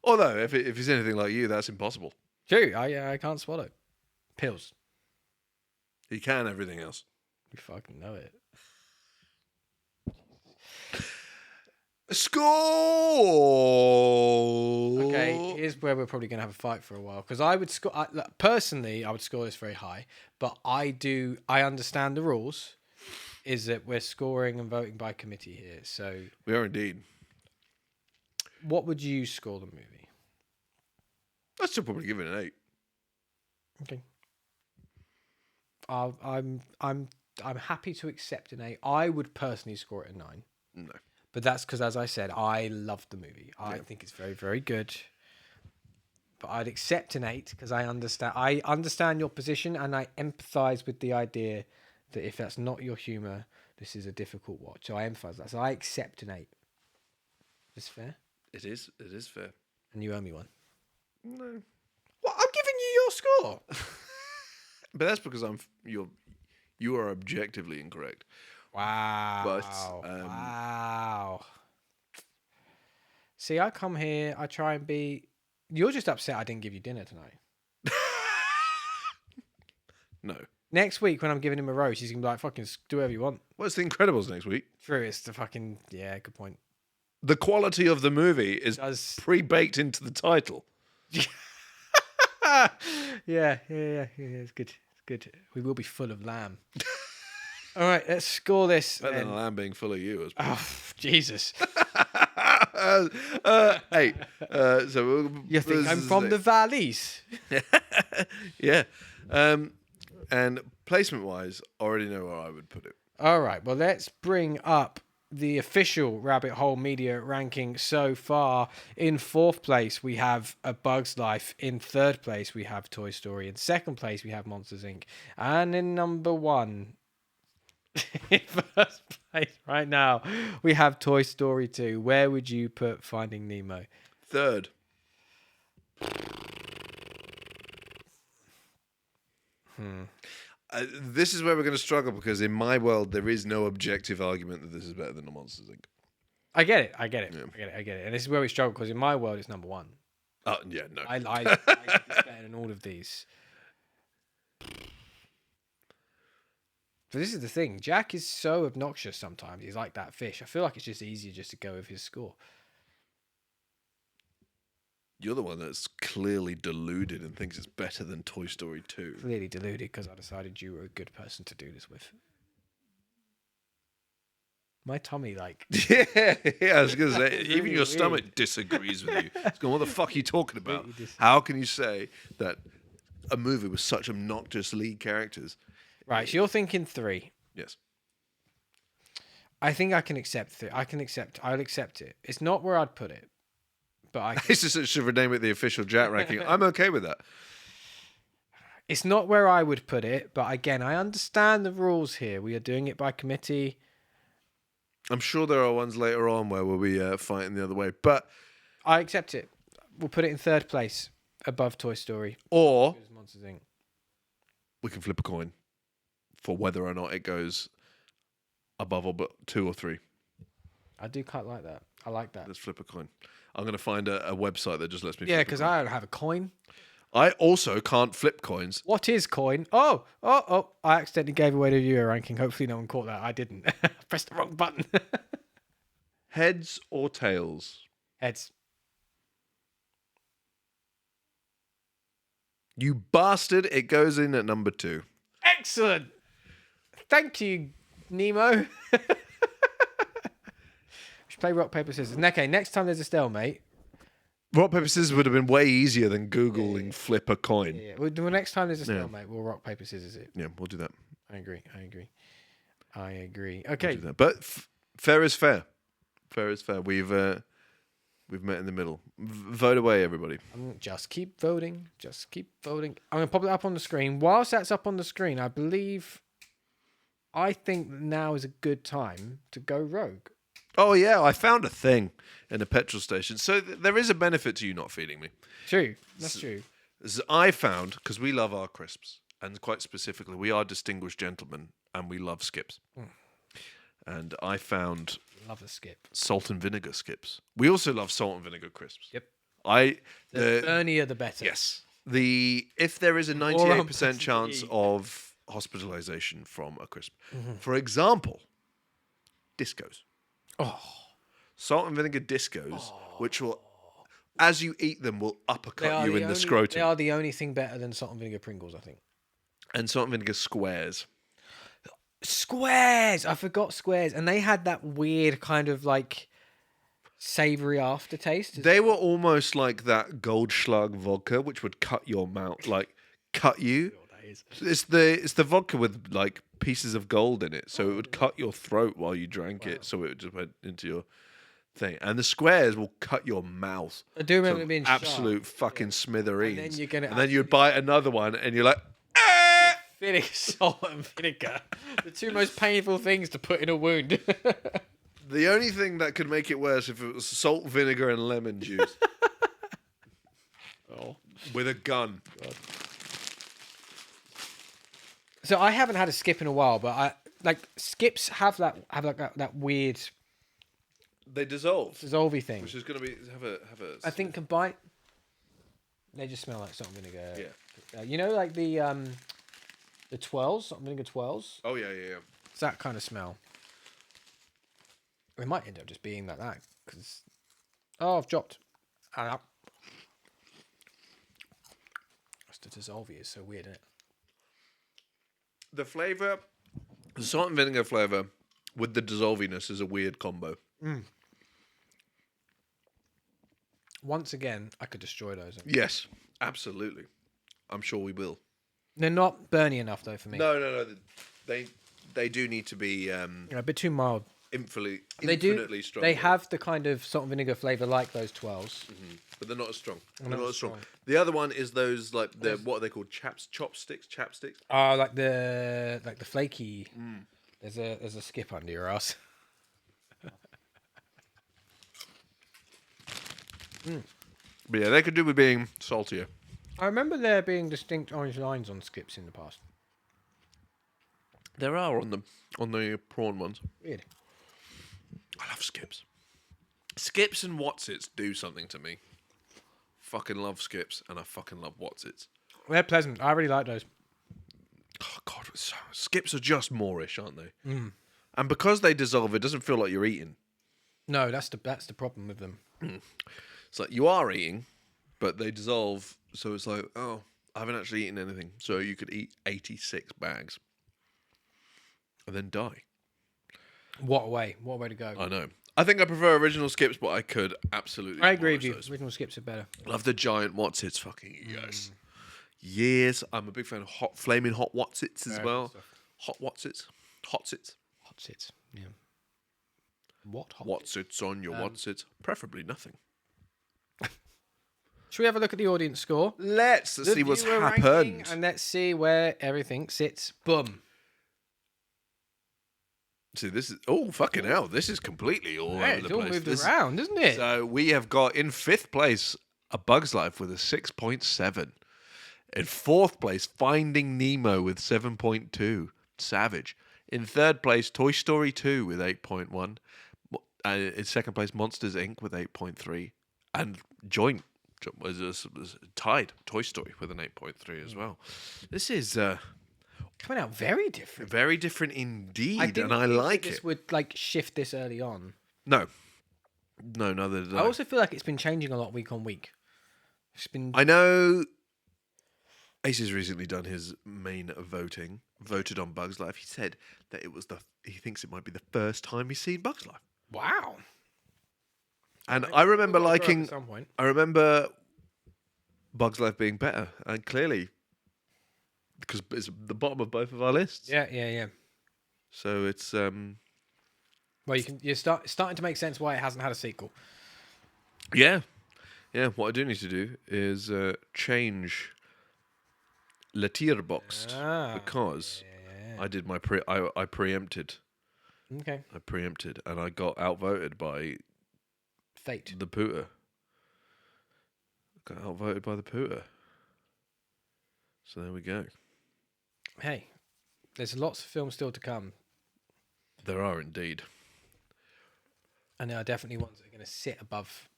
Although, if he's anything like you, that's impossible. True. I can't swallow pills. He can everything else. You fucking know it. Score! Okay, here's where we're probably going to have a fight for a while. Because I would score... personally, I would score this very high. But I understand the rules. Is that we're scoring and voting by committee here. So... We are indeed. What would you score the movie? I'd still probably give it an 8. Okay. I'm happy to accept an 8. I would personally score it a 9. No. But that's because, as I said, I love the movie. I think it's very, very good. But I'd accept an 8 because I understand your position, and I empathise with the idea that if that's not your humour, this is a difficult watch. So I empathise that. So I accept an 8. Is this fair? It is fair. And you owe me one. No. What? I'm giving you your score. But that's because you are objectively incorrect. Wow. But, wow. See, I come here, I try and be... You're just upset I didn't give you dinner tonight. No. Next week, when I'm giving him a roast, he's going to be like, fucking do whatever you want. Well, it's The Incredibles next week. True, it's the fucking... Yeah, good point. The quality of the movie is pre-baked into the title. Yeah, it's good. It's good. We will be full of lamb. All right, let's score this. Better than a lamb being full of you. Oh, Jesus. Hey, so You think I'm from the valleys? Yeah. And placement-wise, I already know where I would put it. All right, well, let's bring up the official Rabbit Hole Media ranking so far. In 4th place, we have A Bug's Life. In 3rd place, we have Toy Story. In 2nd place, we have Monsters, Inc. And in number 1, in 1st place right now, we have Toy Story 2. Where would you put Finding Nemo? 3rd. This is where we're going to struggle because in my world, there is no objective argument that this is better than The Monsters, Inc. I get it. Yeah. I get it. And this is where we struggle because in my world, it's number 1. Oh, yeah, no. I think it's better than all of these. But this is the thing. Jack is so obnoxious sometimes. He's like that fish. I feel like it's just easier just to go with his score. You're the one that's clearly deluded and thinks it's better than Toy Story 2. Clearly deluded because I decided you were a good person to do this with. My tummy, like... Yeah, I was going to say, even really your weird. stomach disagrees with you. It's going, what the fuck are you talking about? Completely dis- How can you say that a movie with such obnoxious lead characters... Right, so you're thinking 3. Yes. I think I can accept 3. I'll accept it. It's not where I'd put it. But I It's just should rename it the official Jack ranking. I'm okay with that. It's not where I would put it, but again, I understand the rules here. We are doing it by committee. I'm sure there are ones later on where we'll be fighting the other way. But I accept it. We'll put it in third place above Toy Story. Or Monsters Inc. we can flip a coin for whether or not it goes above or 2 or 3. I do quite like that. I like that. Let's flip a coin. I'm going to find a website that just lets me Yeah, flip a because coin. I don't have a coin. I also can't flip coins. What is coin? Oh! I accidentally gave away the viewer ranking. Hopefully no one caught that. I didn't. I pressed the wrong button. Heads or tails? Heads. You bastard. It goes in at number 2. Excellent. Thank you, NEMO. We should play rock, paper, scissors. Okay, next time there's a stalemate. Rock, paper, scissors would have been way easier than Googling flip a coin. Yeah, well, next time there's a stalemate, we'll rock, paper, scissors it. Yeah, we'll do that. I agree. Okay. We'll do that. But fair is fair. Fair is fair. We've met in the middle. Vote away, everybody. Just keep voting. Just keep voting. I'm going to pop it up on the screen. Whilst that's up on the screen, I think now is a good time to go rogue. Oh, yeah, I found a thing in a petrol station. So there is a benefit to you not feeding me. True. That's true. I found, because we love our crisps, and quite specifically, we are distinguished gentlemen, and we love skips. And I found... Love a skip. Salt and vinegar skips. We also love salt and vinegar crisps. Yep. The burnier the better. Yes. If there is a 98% chance of hospitalization from a crisp, for example, discos. Oh. Salt and vinegar discos, which will, as you eat them, will uppercut you in the scrotum. They are the only thing better than salt and vinegar Pringles, I think. And salt and vinegar squares. Squares! I forgot squares. And they had that weird kind of like savoury aftertaste. They were almost like that Goldschlag vodka, which would cut your mouth, like cut you. It's the vodka with like pieces of gold in it, so it would cut your throat while you drank it, so it just went into your thing. And the squares will cut your mouth. I do remember it being absolute fucking smithereens. And then you'd bite another one, and you're like, vinegar, salt and vinegar, the two most painful things to put in a wound. The only thing that could make it worse if it was salt, vinegar, and lemon juice. With a gun. God. So I haven't had a skip in a while, but skips have that weird. They dissolvey thing, which is going to be have a. I think combined, they just smell like salt and vinegar. Yeah. You know, like the twirls, salt and vinegar twirls. Oh yeah. It's that kind of smell. It might end up just being like that because. Oh, I've dropped. That's the dissolvey is so weird, isn't it? The flavour, the salt and vinegar flavour with the dissolviness is a weird combo. Once again, I could destroy those. Yes, absolutely. I'm sure we will. They're not burny enough, though, for me. No. They do need to be... a bit too mild. Infinitely strong. They have the kind of salt and vinegar flavour like those twirls. Mm-hmm. But they're not as strong. They're not as strong. The other one is those, like, what are they called? Chopsticks? Oh, like the flaky... There's a skip under your ass. But yeah, they could do with being saltier. I remember there being distinct orange lines on skips in the past. There are on the prawn ones. Weird. I love skips. Skips and Wotsits do something to me. Fucking love skips and I fucking love Wotsits. They're pleasant. I really like those. Oh God, skips are just Moorish, aren't they? And because they dissolve, it doesn't feel like you're eating. No, that's the problem with them. It's like you are eating, but they dissolve, so it's like, oh, I haven't actually eaten anything. So you could eat 86 bags and then die. What a way to go. I know. I think I prefer original skips, but I could absolutely. I agree with you. Those. Original skips are better. Love the giant Wotsits. Fucking yes. Yes, I'm a big fan of flaming hot Wotsits as well. Hot Wotsits. Hotsits. Hotsits. Yeah. What? Wotsits on your Wotsits? Preferably nothing. Should we have a look at the audience score? Let's see what's happened. And let's see where everything sits. Boom. See, this is fucking hell. This is completely all Hey, over the it's all place. moved This- around, isn't it? So we have got in 5th place A Bug's Life with a 6.7. In 4th place, Finding Nemo with 7.2. Savage. In 3rd place, Toy Story 2 with 8.1. In 2nd place, Monsters Inc. with 8.3. And joint was tied Toy Story with an 8.3 as well. This is Coming out very different. very different indeed, didn't and I think that like this it. would like shift this early on. No, neither did I also feel like it's been changing a lot week on week. It's been I know Ace has recently done his main voted on Bug's Life. He said that he thinks it might be the first time he's seen Bug's Life. wow. And I remember We'll grow up liking, at some point. I remember Bug's Life being better, and clearly, because it's the bottom of both of our lists. Yeah. So it's Well, you're starting to make sense why it hasn't had a sequel. yeah. What I do need to do is change Letterboxd because I did my I preempted. Okay. I preempted, and I got outvoted by Fate. the pooter. Got outvoted by the pooter. So there we go. Hey, there's lots of films still to come, There are indeed. and there are definitely ones that are going to sit above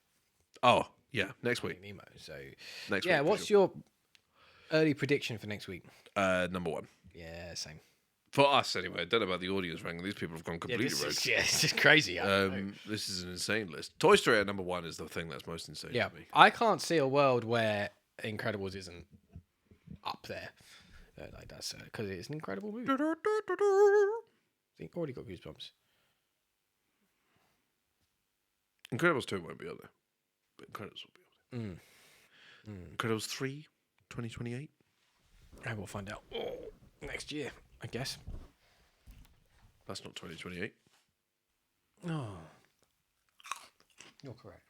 Oh, yeah, next week. Nemo. So Next yeah, week. for what's sure. your early prediction for next week? Number 1. Yeah, same. For us, anyway. I don't know about the audience ranking. These people have gone completely rogue. It's just crazy. This is an insane list. Toy Story at number 1 is the thing that's most insane Yeah, to me. I can't see a world where Incredibles isn't up there. Like that's because it's an incredible movie. I think already got goosebumps. Incredibles 2 won't be on there. But Incredibles will be on there. Incredibles 3, 2028. And we'll find out next year, I guess. That's not 2028. Oh, you're correct.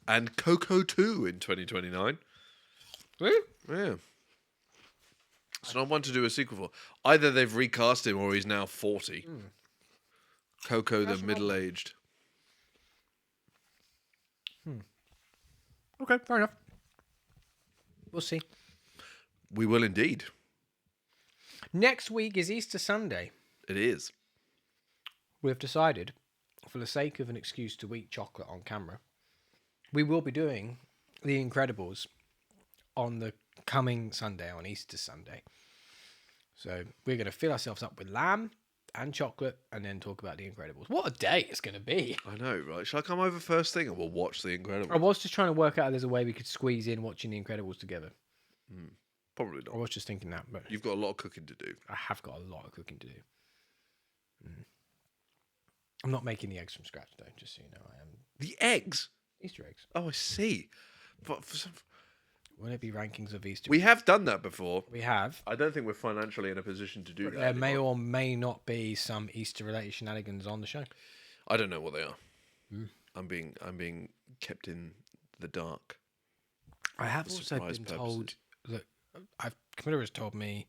And Coco 2 in 2029. Really? Yeah. It's not one to do a sequel for. Either they've recast him or he's now 40. Coco, the middle-aged. Okay, fair enough. We'll see. We will indeed. Next week is Easter Sunday. It is. We've decided, for the sake of an excuse to eat chocolate on camera, we will be doing The Incredibles on the coming Sunday, on Easter Sunday. So we're going to fill ourselves up with lamb and chocolate and then talk about The Incredibles. What a day it's going to be. I know, right? Shall I come over first thing and we'll watch The I Incredibles? was just trying to work out if there's a way we could squeeze in watching The Incredibles together. Probably I not. was just thinking that, but You've got a lot of cooking to do. I have got a lot of cooking to do. I'm not making the eggs from scratch, though, just so you know. I am The eggs? Easter eggs. Oh, I see. For some, Will it be rankings of Easter we have done that before. We have. I don't think we're financially in a position to do that. There may anymore. or may not be some Easter-related shenanigans on the show. I don't know what they are. I'm being kept in the dark. I have For also surprise been purposes. told that Camilla has told me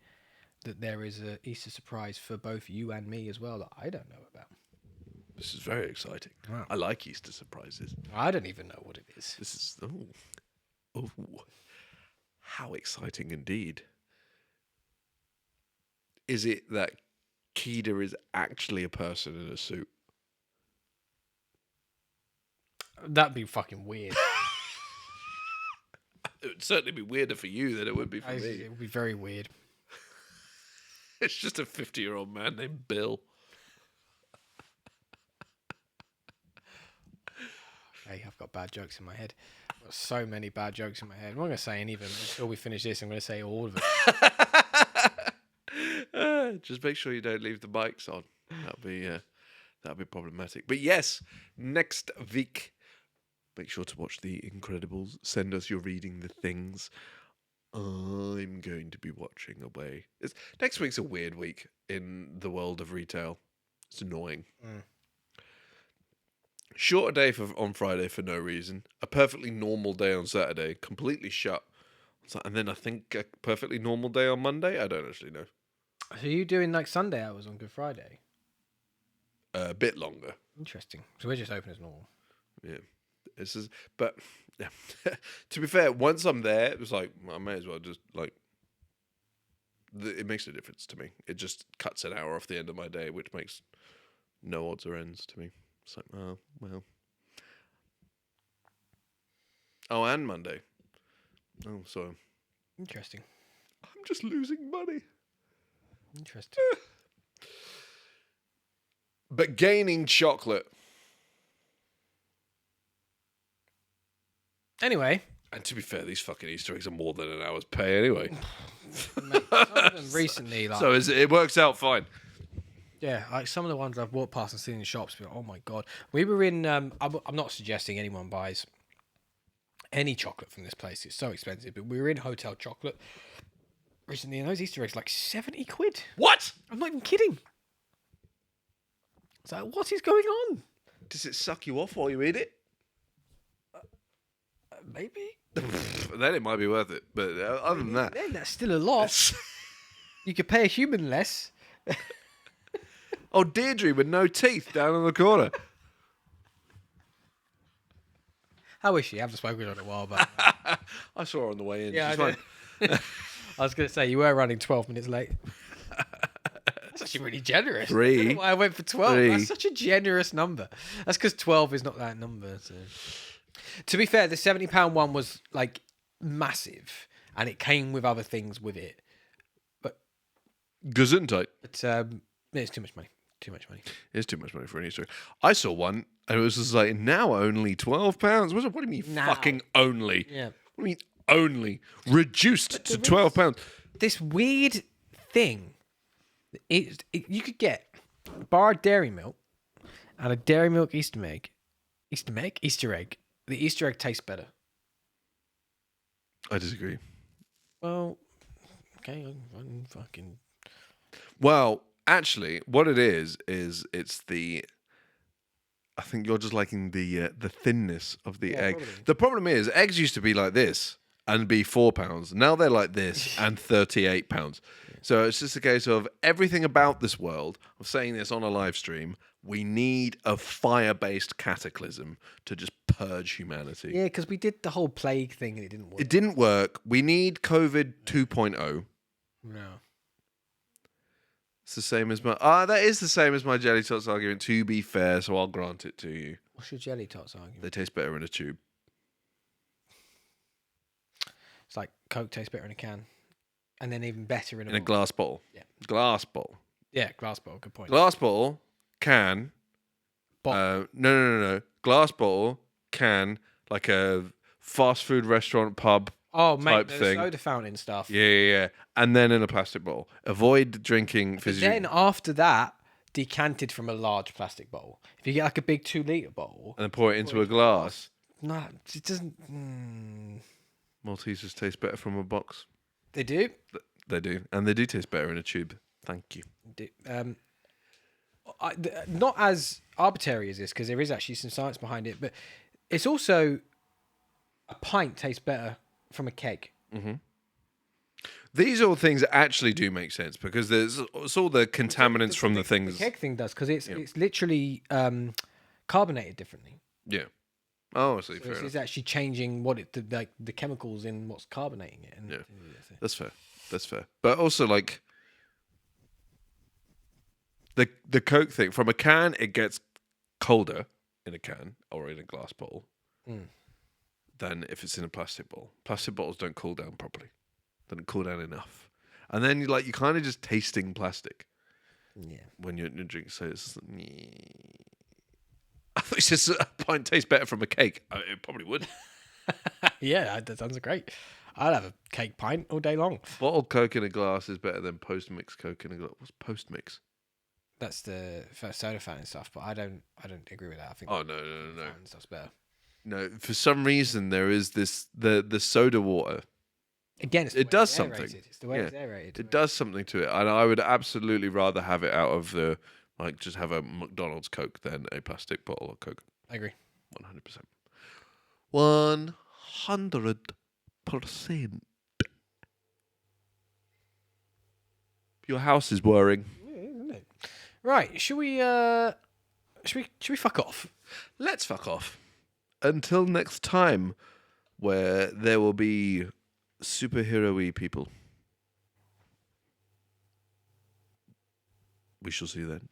that there is a Easter surprise for both you and me as well that I don't know about. This is very exciting. Wow. I like Easter surprises. I don't even know what it is. This is how exciting indeed. Is it that Keeda is actually a person in a suit? That'd be fucking weird. It would certainly be weirder for you than it would be for me. It would be very weird. It's just a 50-year-old man named Bill. Hey, I've got bad jokes in my head. I've got so many bad jokes in my head. I'm not going to say any of them until we finish this. I'm going to say all of them. Just make sure you don't leave the mics on. That'll be problematic. But yes, next week, make sure to watch The Incredibles. Send us your reading the things. I'm going to be watching away. Next week's a weird week in the world of retail. It's annoying. Shorter day on Friday for no reason. A perfectly normal day on Saturday, completely shut. And then I think a perfectly normal day on Monday. I don't actually know. So you doing like Sunday hours on Good Friday? A bit longer. Interesting. So we're just open as normal. Yeah. This is, but yeah. To be fair, once I'm there, it was like I may as well just like. It makes a difference to me. It just cuts an hour off the end of my day, which makes no odds or ends to me. It's like, oh well. Oh, and Monday. Oh, so Interesting. I'm just losing money. Interesting. But gaining chocolate. Anyway. And to be fair, these fucking Easter eggs are more than an hour's pay anyway. Mate, some of them recently, like, So it works out fine. yeah, like some of the ones I've walked past and seen in the shops, but oh my god, we were in. I'm not suggesting anyone buys any chocolate from this place; it's so expensive. But we were in Hotel Chocolate recently, and those Easter eggs like 70 quid. What? I'm not even kidding. It's like, what is going on? Does it suck you off while you eat it? Maybe. Then it might be worth it. But other than that, Then that's still a lot. You could pay a human less. oh, Deirdre with no teeth down in the corner. How is she? I haven't spoken to her in a while, but I saw her on the way in. yeah, She's I fine. did. I was going to say you were running 12 minutes late. That's actually really generous. Three. I don't know why I went for 12. Three. That's such a generous number. That's because 12 is not that number. So. To be fair, the £70 one was like massive, and it came with other things with it. Gesundheit. But it's too much money. Too much money. It's too much money for an Easter egg. I saw one, and it was just like, now only £12. What do you mean Now. fucking only? Yeah. What do you mean only? Reduced to £12. This weird thing. You could get a bar of dairy milk and a dairy milk Easter egg. Easter egg. The Easter egg tastes better. I disagree. Well, okay, I'm fucking. Well, actually, what it is it's the. I think you're just liking the thinness of the egg. Probably. The problem is, eggs used to be like this and be £4. Now they're like this and £38. So it's just a case of everything about this world. I'm saying this on a live stream. We need a fire-based cataclysm to just purge humanity. Yeah, because we did the whole plague thing and it didn't work. It didn't work. We need COVID 2.0. No. It's the same as my. That is the same as my jelly tots argument. To be fair, so I'll grant it to you. What's your jelly tots argument? They taste better in a tube. It's like Coke tastes better in a can, and then even better in a In a bottle. glass bottle. Yeah. Glass bottle. Yeah, glass bottle. Good point. Glass bottle, can. Bottle. No. Glass bottle, can, like a fast food restaurant pub. Oh, mate, type the thing. soda fountain stuff. Yeah. And then in a plastic bottle. Avoid drinking But fizzy. then after that, decanted from a large plastic bottle. If you get like a big 2-litre bottle, and then pour it into a glass. no, it doesn't. Maltesers taste better from a box. They do. They do. And they do taste better in a tube. Thank you. Not as arbitrary as this, because there is actually some science behind it, but it's also a pint tastes better from a keg. These are all things that actually do make sense because it's all the contaminants from the things. The keg thing does, because it's literally carbonated differently. Yeah. Oh, I see. So Fair enough. it's actually changing the chemicals in what's carbonating it. And Yeah. That's fair. That's fair. But also, like, the Coke thing, from a can, it gets colder in a can or in a glass bottle than if it's in a plastic bottle. Plastic bottles don't cool down properly. They don't cool down enough. And then you're kind of just tasting plastic when you're drinking. So it's I thought it's just a pint tastes better from a cake. It probably would. Yeah, that sounds great. I'd have a cake pint all day long. Bottled Coke in a glass is better than post-mix Coke in a glass. What's post-mix? That's the soda fountain stuff, but I don't agree with that. I think Oh, no. fountain stuff's better. No, for some reason there is this the soda water. Again, it's the It way does it's something. aerated. It's the way it's aerated. It does something to it, and I would absolutely rather have it out of the just have a McDonald's Coke than a plastic bottle of Coke. I agree. 100%. 100%. Your house is whirring. Yeah, isn't it? Right, should we fuck off? Let's fuck off. Until next time, where there will be superhero-y people. We shall see you then.